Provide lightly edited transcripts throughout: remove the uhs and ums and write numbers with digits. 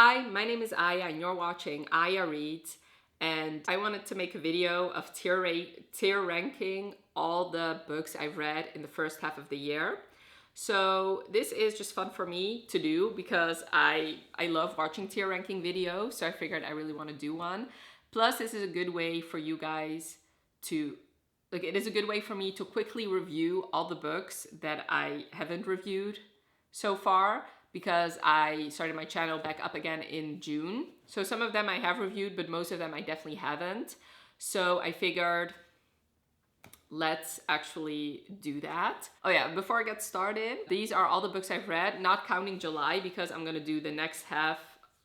Hi, my name is Aya and you're watching Aya Reads, and I wanted to make a video of tier ranking all the books I've read in the first half of the year. So this is just fun for me to do because I love watching tier ranking videos, so I figured I really want to do one. Plus, this is a good way for you guys to, it is a good way for me to quickly review all the books that I haven't reviewed so far, because I started my channel back up again in June. So some of them I have reviewed, but most of them I definitely haven't. So I figured let's actually do that. Oh yeah, before I get started, these are all the books I've read, not counting July, because I'm gonna do the next half.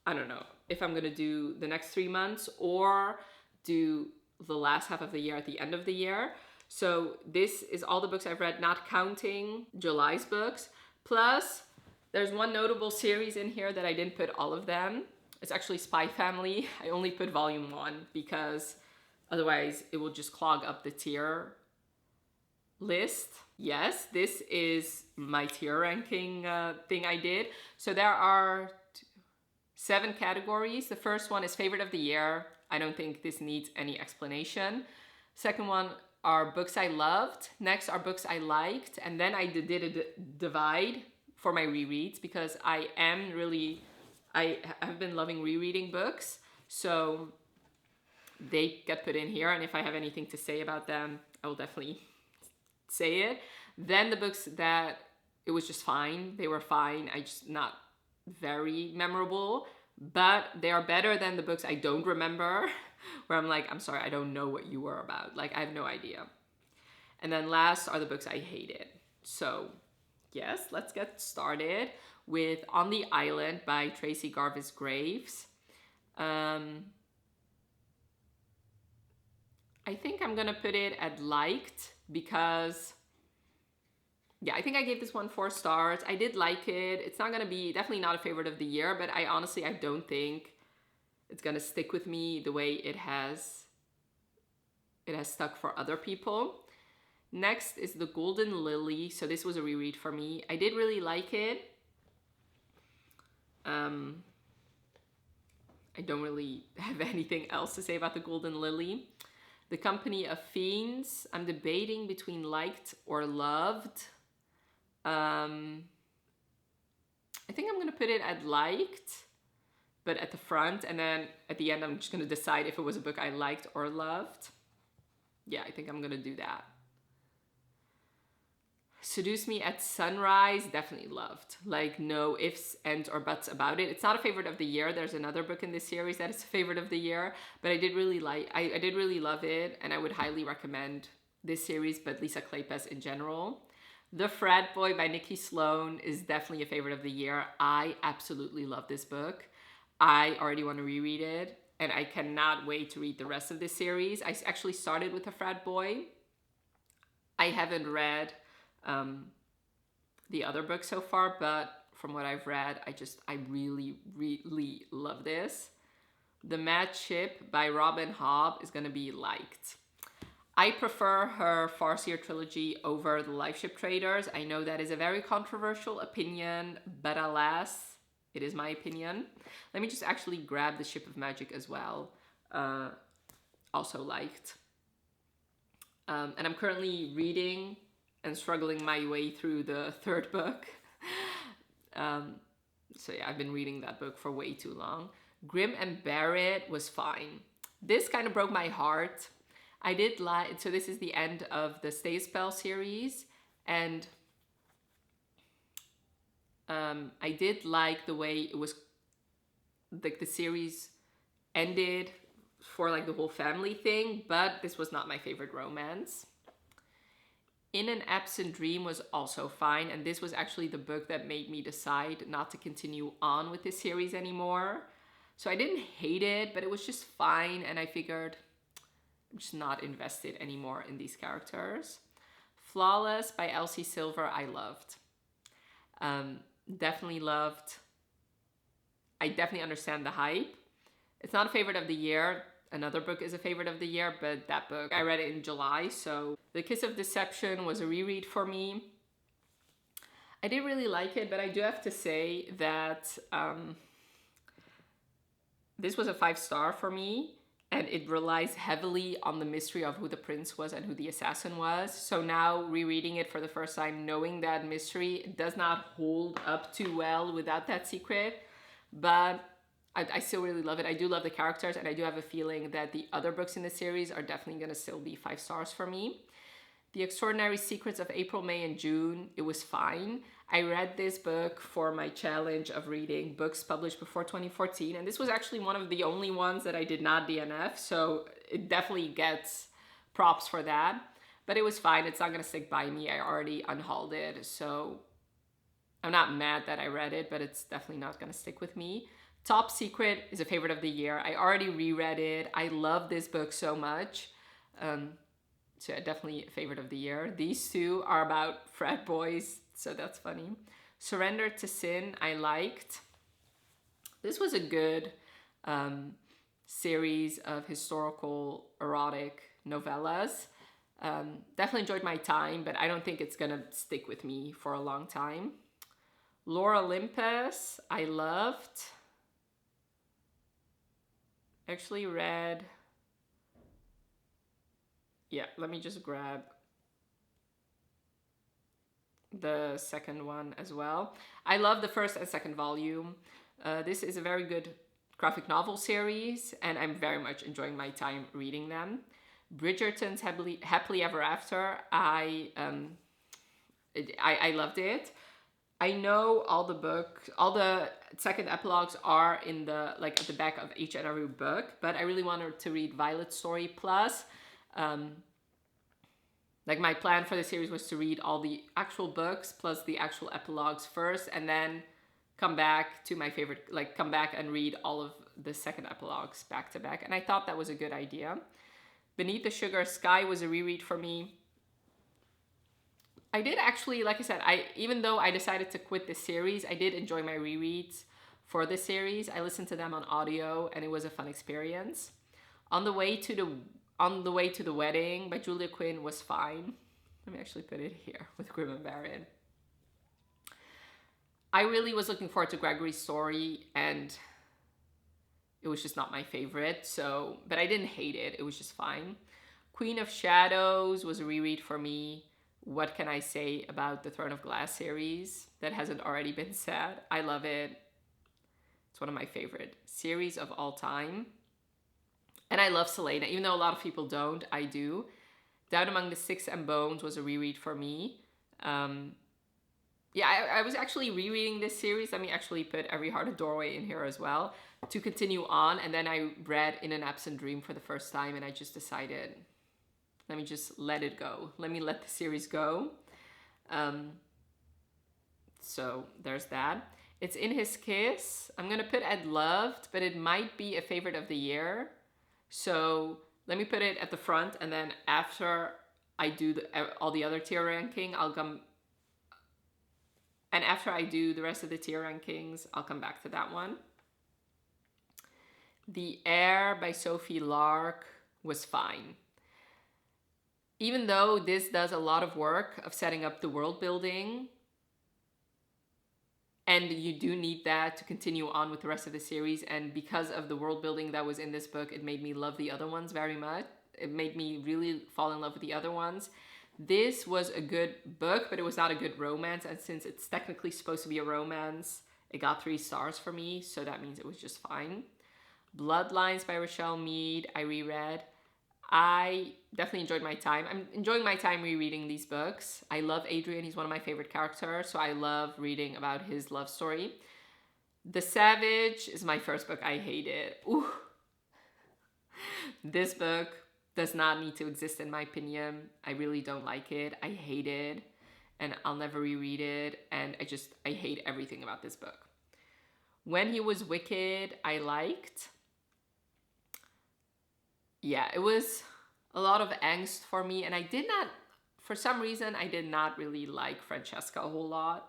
I don't know if I'm gonna do the next 3 months or do the last half of the year at the end of the year. So this is all the books I've read, not counting July's books. Plus, there's one notable series in here that I didn't put all of them. It's actually Spy Family. I only put volume 1 because otherwise it will just clog up the tier list. Yes, this is my tier ranking thing I did. So there are 7 categories. The first one is favorite of the year. I don't think this needs any explanation. Second one are books I loved. Next are books I liked. And then I did a divide for my rereads because I have been loving rereading books. So they get put in here, and if I have anything to say about them, I will definitely say it. Then the books that it was just fine. They were fine. I just not very memorable, but they are better than the books I don't remember, where I'm like, I'm sorry, I don't know what you were about. Like, I have no idea. And then last are the books I hated. So yes, let's get started with On the Island by Tracy Garvis Graves. I think I'm gonna put it at liked because, yeah, I think I gave this one 4 stars. I did like it. It's not gonna be, definitely not a favorite of the year, but I don't think it's gonna stick with me the way it has stuck for other people. Next is The Golden Lily. So this was a reread for me. I did really like it. I don't really have anything else to say about The Golden Lily. The Company of Fiends. I'm debating between liked or loved. I think I'm gonna put it at liked, but at the front, and then at the end I'm just gonna decide if it was a book I liked or loved. Yeah, I think I'm gonna do that. Seduce Me at Sunrise, definitely loved. Like, no ifs, ands, or buts about it. It's not a favorite of the year. There's another book in this series that is a favorite of the year, but I did really love it, and I would highly recommend this series, but Lisa Kleypas in general. The Frat Boy by Nikki Sloan is definitely a favorite of the year. I absolutely love this book. I already want to reread it, and I cannot wait to read the rest of this series. I actually started with The Frat Boy. I haven't read the other book so far, but from what I've read, I really, really love this. The Mad Ship by Robin Hobb is gonna be liked. I prefer her Farseer trilogy over the Lifeship Traders. I know that is a very controversial opinion, but alas, it is my opinion. Let me just actually grab The Ship of Magic as well. Also liked. And I'm currently reading and struggling my way through the 3rd book. So yeah, I've been reading that book for way too long. Grim and Barrett was fine. This kind of broke my heart. I did like, so this is the end of the Stay Spell series, and I did like the way it was, like the series ended for like the whole family thing, but this was not my favorite romance. In an Absent Dream was also fine, and this was actually the book that made me decide not to continue on with this series anymore. So I didn't hate it, but it was just fine, and I figured I'm just not invested anymore in these characters. Flawless by Elsie Silver, I loved. Definitely loved. I definitely understand the hype. It's not a favorite of the year. Another book is a favorite of the year, but that book, I read it in July, so The Kiss of Deception was a reread for me. I did really like it, but I do have to say that this was a 5-star for me, and it relies heavily on the mystery of who the prince was and who the assassin was. So now rereading it for the first time, knowing that mystery, it does not hold up too well without that secret, but I still really love it. I do love the characters, and I do have a feeling that the other books in the series are definitely going to still be 5 stars for me. The Extraordinary Secrets of April, May, and June, it was fine. I read this book for my challenge of reading books published before 2014, and this was actually one of the only ones that I did not DNF, so it definitely gets props for that. But it was fine. It's not going to stick by me. I already unhauled it, so I'm not mad that I read it, but it's definitely not going to stick with me. Top Secret is a favorite of the year. I already reread it. I love this book so much. So definitely a favorite of the year. These two are about frat boys, so that's funny. Surrender to Sin, I liked. This was a good series of historical erotic novellas. Definitely enjoyed my time, but I don't think it's gonna stick with me for a long time. Lore Olympus, I loved. Actually read... Yeah, let me just grab the second one as well. I love the first and second volume. This is a very good graphic novel series, and I'm very much enjoying my time reading them. Bridgerton's Happily Ever After, I loved it. I know all the second epilogues are in the, like, at the back of each and every book, but I really wanted to read Violet's story plus. Like, my plan for the series was to read all the actual books plus the actual epilogues first, and then come back to my favorite, like, come back and read all of the second epilogues back to back. And I thought that was a good idea. Beneath the Sugar Sky was a reread for me. I did actually, like I said, even though I decided to quit the series, I did enjoy my rereads for the series. I listened to them on audio, and it was a fun experience. On the Way to the Wedding by Julia Quinn was fine. Let me actually put it here with Grim and Barren. I really was looking forward to Gregory's story, and it was just not my favorite. So, but I didn't hate it. It was just fine. Queen of Shadows was a reread for me. What can I say about the Throne of Glass series that hasn't already been said? I love it. It's one of my favorite series of all time. And I love Selena, even though a lot of people don't, I do. Down Among the Sticks and Bones was a reread for me. Yeah, I was actually rereading this series. Let me actually put Every Heart a Doorway in here as well to continue on. And then I read In an Absent Dream for the first time, and I just decided, let me just let it go. Let me let the series go. So there's that. It's In His Kiss. I'm going to put at loved, but it might be a favorite of the year. So let me put it at the front, and then after I do all the other tier ranking, I'll come... And after I do the rest of the tier rankings, I'll come back to that one. The Air by Sophie Lark was fine. Even though this does a lot of work of setting up the world building, and you do need that to continue on with the rest of the series, and because of the world building that was in this book, it made me love the other ones very much. It made me really fall in love with the other ones. This was a good book, but it was not a good romance, and since it's technically supposed to be a romance, it got 3 stars for me, so that means it was just fine. Bloodlines by Rochelle Mead, I reread. I definitely enjoyed my time. I'm enjoying my time rereading these books. I love Adrian. He's one of my favorite characters, so I love reading about his love story. The Savage is my first book. I hate it. Ooh. This book does not need to exist in my opinion. I really don't like it. I hate it, and I'll never reread it, and I hate everything about this book. When He Was Wicked, I liked. Yeah, it was a lot of angst for me, and for some reason, I did not really like Francesca a whole lot.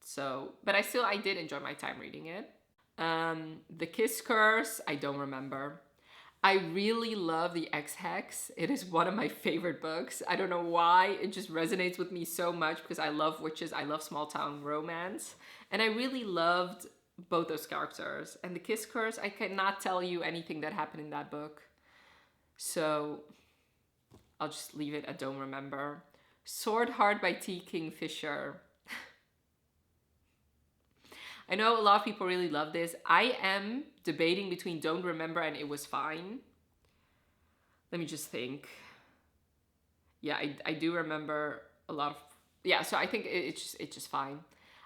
So, but I did enjoy my time reading it. The Kiss Curse, I don't remember. I really love The Ex-Hex. It is one of my favorite books. I don't know why. It just resonates with me so much because I love witches. I love small town romance. And I really loved both those characters. And The Kiss Curse, I cannot tell you anything that happened in that book. So I'll just leave it at don't remember. Sword Heart by T. Kingfisher. I know a lot of people really love this. I am debating between don't remember and it was fine. Let me just think. Yeah, I do remember a lot of... Yeah, so I think it's just fine.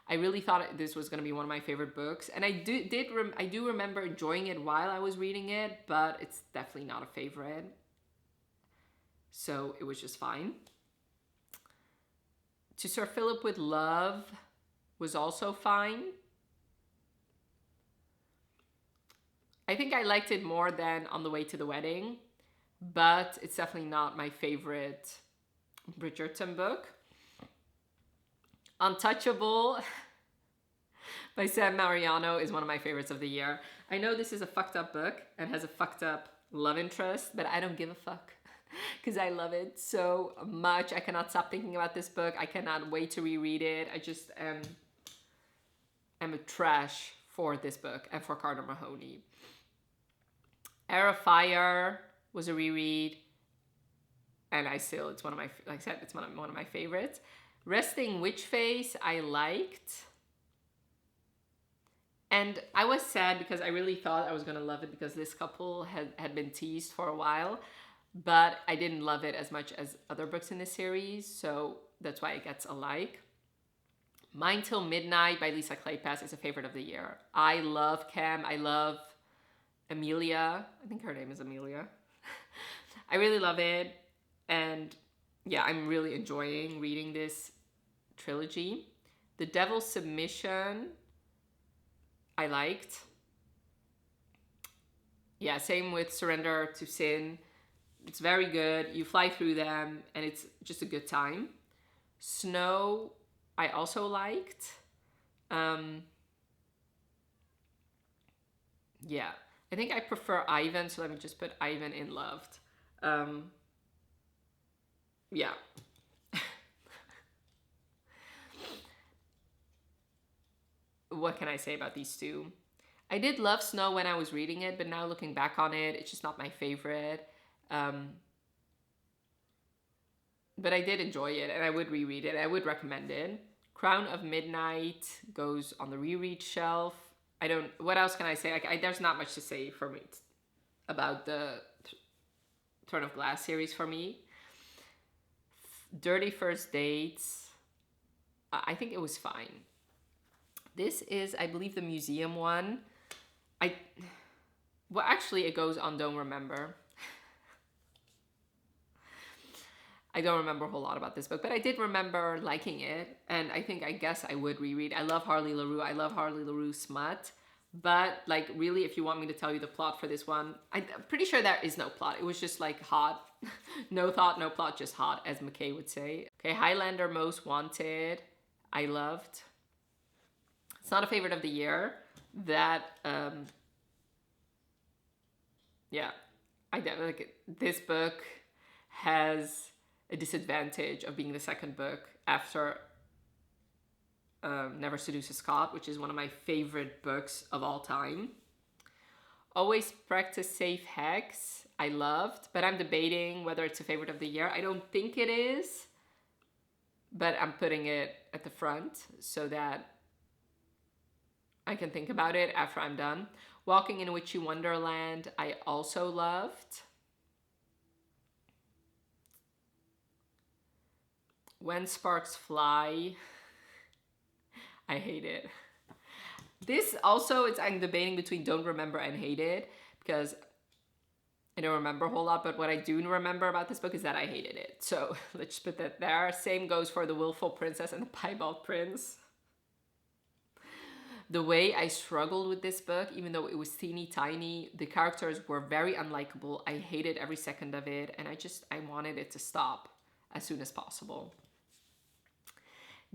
I really thought this was going to be one of my favorite books. And I do remember enjoying it while I was reading it, but it's definitely not a favorite. So it was just fine. To Sir Philip with Love was also fine. I think I liked it more than On the Way to the Wedding, but it's definitely not my favorite Bridgerton book. Untouchable by Sam Mariano is one of my favorites of the year. I know this is a fucked up book and has a fucked up love interest, but I don't give a fuck because I love it so much. I cannot stop thinking about this book. I cannot wait to reread it. I just am a trash for this book and for Carter Mahoney. Heir of Fire was a reread, and it's one of my, like I said, it's one of my favorites. Resting Witch Face, I liked. And I was sad because I really thought I was going to love it because this couple had been teased for a while, but I didn't love it as much as other books in the series, so that's why it gets a like. Mine Till Midnight by Lisa Kleypas is a favorite of the year. I love Cam. I love Amelia. I think her name is Amelia. I really love it. And yeah, I'm really enjoying reading this trilogy. The Devil's Submission, I liked. Yeah, same with Surrender to Sin. It's very good. You fly through them and it's just a good time. Snow, I also liked. Yeah, I think I prefer Ivan, so let me just put Ivan in loved. Yeah. What can I say about these two? I did love Snow when I was reading it, but now looking back on it, it's just not my favorite. But I did enjoy it, and I would reread it. I would recommend it. Crown of Midnight goes on the reread shelf. What else can I say? There's not much to say for me about the Throne of Glass series for me. Dirty First Dates, I think it was fine. This is, I believe, the museum one. Well, actually, it goes on Don't Remember. I don't remember a whole lot about this book, but I did remember liking it, and I guess I would reread. I love Harley LaRue. I love Harley LaRue smut, but like really, if you want me to tell you the plot for this one, I'm pretty sure there is no plot. It was just like hot. No thought, no plot, just hot, as McKay would say. Okay, Highlander Most Wanted, I loved. It's not a favorite of the year. That, yeah, I definitely like it. This book has a disadvantage of being the second book after Never Seduce a Scot, which is one of my favorite books of all time. Always Practice Safe Hex, I loved, but I'm debating whether it's a favorite of the year. I don't think it is, but I'm putting it at the front so that I can think about it after I'm done. Walking in Witchy Wonderland, I also loved. When Sparks Fly, I hate it. This also, I'm debating between don't remember and hate it because I don't remember a whole lot, but what I do remember about this book is that I hated it. So let's just put that there. Same goes for The Willful Princess and The Piebald Prince. The way I struggled with this book, even though it was teeny tiny, the characters were very unlikable. I hated every second of it, and I wanted it to stop as soon as possible.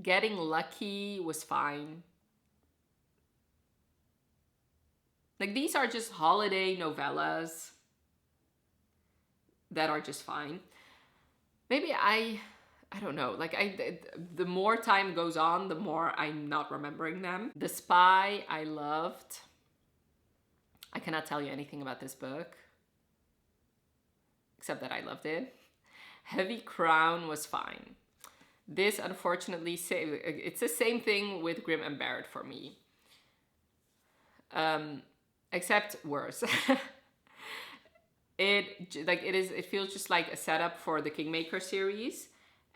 Getting Lucky was fine. Like, these are just holiday novellas that are just fine. Maybe I I don't know. Like the more time goes on, the more I'm not remembering them. The Spy, I loved. I cannot tell you anything about this book, except that I loved it. Heavy Crown was fine. This, unfortunately, it's the same thing with Grim and Barrett for me. Except worse. It feels just like a setup for the Kingmaker series.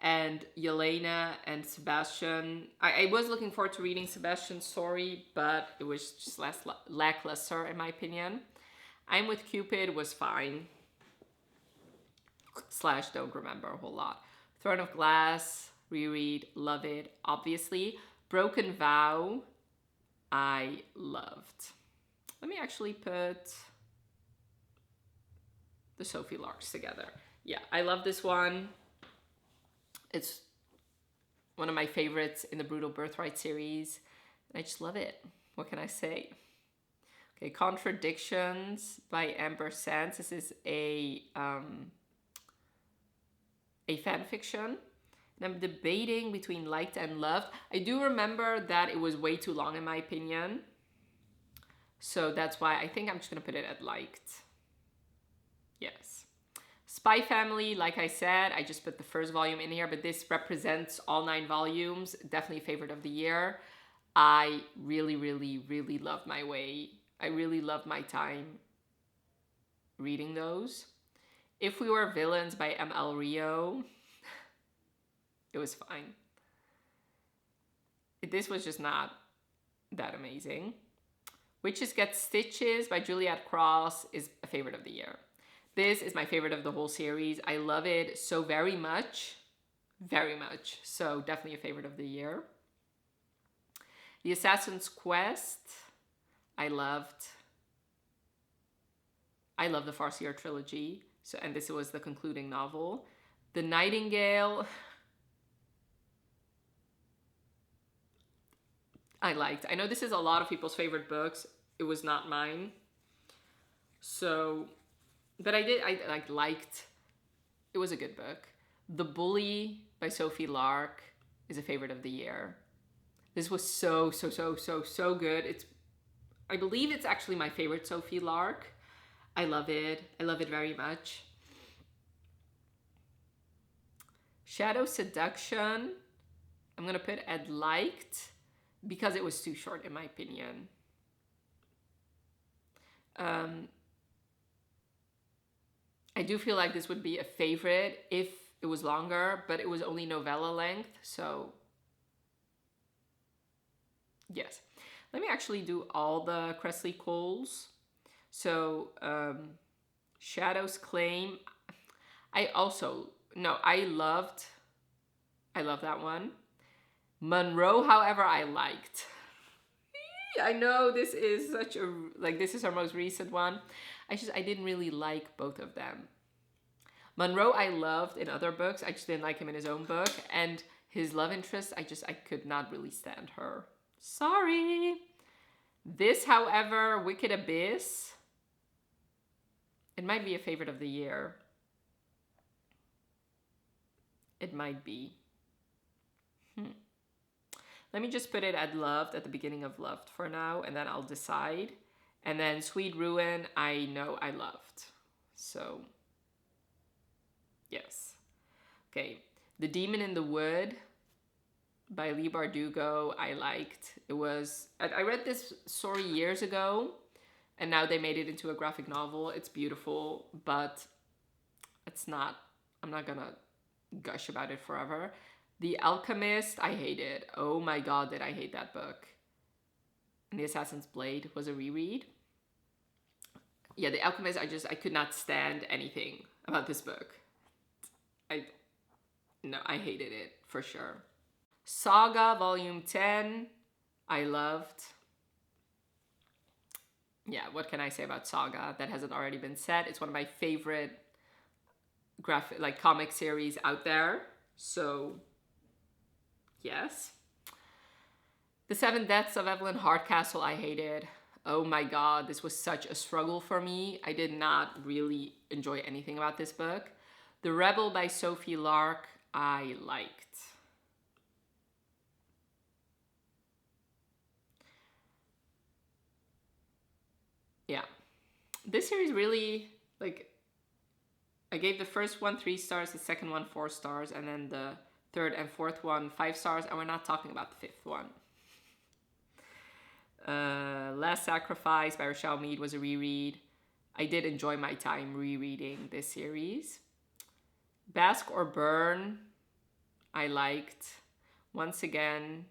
And Yelena and Sebastian. I was looking forward to reading Sebastian's story, but it was just less lackluster in my opinion. I'm with Cupid was fine. / don't remember a whole lot. Throne of Glass, reread, love it, obviously. Broken Vow, I loved. Let me actually put the Sophie Larks together. Yeah, I love this one. It's one of my favorites in the Brutal Birthright series. And I just love it. What can I say? Okay, Contradictions by Amber Sands. This is a fan fiction. And I'm debating between liked and loved. I do remember that it was way too long in my opinion. So that's why I think I'm just going to put it at liked. Yes. Spy Family, like I said, I just put the first volume in here, but this represents all 9 volumes. Definitely a favorite of the year. I really, really, really loved my way. I really loved my time reading those. If We Were Villains by M.L. Rio, it was fine. This was just not that amazing. Witches Get Stitches by Juliet Cross is a favorite of the year. This is my favorite of the whole series. I love it so very much. Very much. So definitely a favorite of the year. The Assassin's Quest, I loved. I love the Farseer trilogy. And this was the concluding novel. The Nightingale, I liked. I know this is a lot of people's favorite books. It was not mine. So, but I liked. It was a good book. The Bully by Sophie Lark is a favorite of the year. This was so good. I believe it's actually my favorite Sophie Lark. I love it. I love it very much. Shadow Seduction, I'm gonna put at liked because it was too short in my opinion. I do feel like this would be a favorite if it was longer, but it was only novella length, so yes. Let me actually do all the Cressley Coles. So, Shadow's Claim, I loved that one. Monroe, however, I liked. I know this is this is her most recent one. I didn't really like both of them. Monroe I loved in other books. I just didn't like him in his own book. And his love interest, I could not really stand her. Sorry. This, however, Wicked Abyss, it might be a favorite of the year. It might be. Let me just put it at loved at the beginning of loved for now, and then I'll decide. And then Sweet Ruin, I know I loved. So, yes. Okay, The Demon in the Wood by Leigh Bardugo, I liked. I read this story years ago, and now they made it into a graphic novel. It's beautiful, but I'm not gonna gush about it forever. The Alchemist, I hated. Oh my god, did I hate that book. And The Assassin's Blade was a reread. Yeah, The Alchemist, I could not stand anything about this book. I hated it, for sure. Saga, Volume 10, I loved. Yeah, what can I say about Saga that hasn't already been said? It's one of my favorite comic series out there. So, yes. The Seven Deaths of Evelyn Hardcastle, I hated. Oh my god, this was such a struggle for me. I did not really enjoy anything about this book. The Rebel by Sophie Lark, I liked. Yeah. This series really, like, I gave the first one 3 stars, the second one 4 stars, and then the third and fourth one 5 stars, and we're not talking about the fifth one. Last Sacrifice by Rochelle Mead was a reread. I did enjoy my time rereading this series. Bask or Burn, I liked. Once again,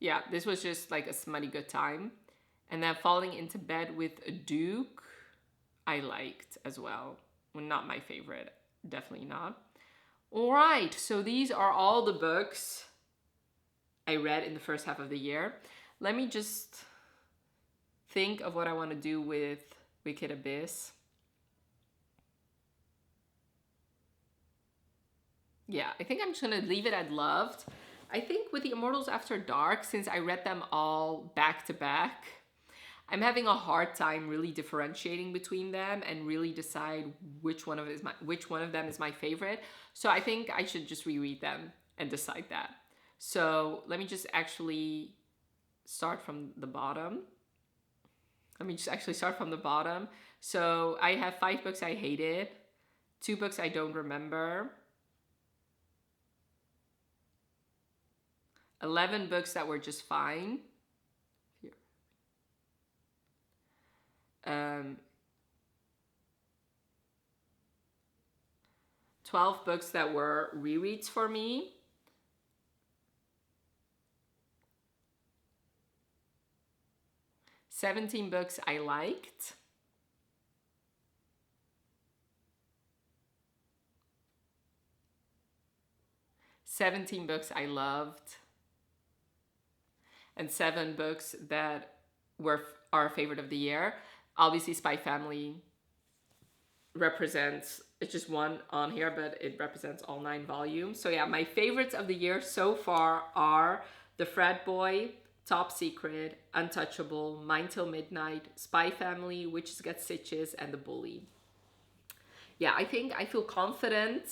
yeah, this was just like a smutty good time. And then Falling into Bed with a Duke, I liked as well. Well, not my favorite, definitely not. All right, so these are all the books I read in the first half of the year. Let me just think of what I want to do with Wicked Abyss. Yeah, I think I'm just gonna leave it at loved. I think with The Immortals After Dark, since I read them all back to back, I'm having a hard time really differentiating between them and really decide which one of them is my favorite. So I think I should just reread them and decide that. So let me just actually start from the bottom. So I have 5 books I hated, 2 books I don't remember, 11 books that were just fine. 12 books that were rereads for me. 17 books I liked. 17 books I loved. And 7 books that were our favorite of the year. Obviously, Spy Family represents, it's just one on here, but it represents all 9 volumes. So yeah, my favorites of the year so far are The Frat Boy, Top Secret, Untouchable, Mine Till Midnight, Spy Family, Witches Get Stitches, and The Bully. Yeah, I think I feel confident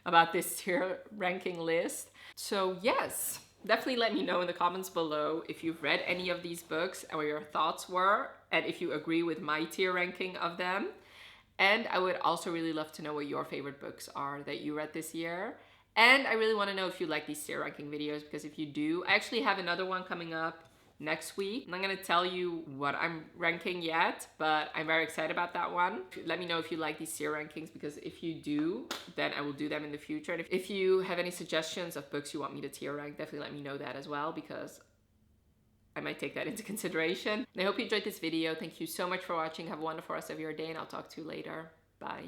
about this tier ranking list. So yes, definitely let me know in the comments below if you've read any of these books and what your thoughts were, and if you agree with my tier ranking of them. And I would also really love to know what your favorite books are that you read this year. And I really want to know if you like these tier ranking videos, because if you do, I actually have another one coming up next week. I'm not going to tell you what I'm ranking yet, but I'm very excited about that one. Let me know if you like these tier rankings, because if you do, then I will do them in the future. And if you have any suggestions of books you want me to tier rank, definitely let me know that as well, because I might take that into consideration. And I hope you enjoyed this video. Thank you so much for watching. Have a wonderful rest of your day, and I'll talk to you later. Bye.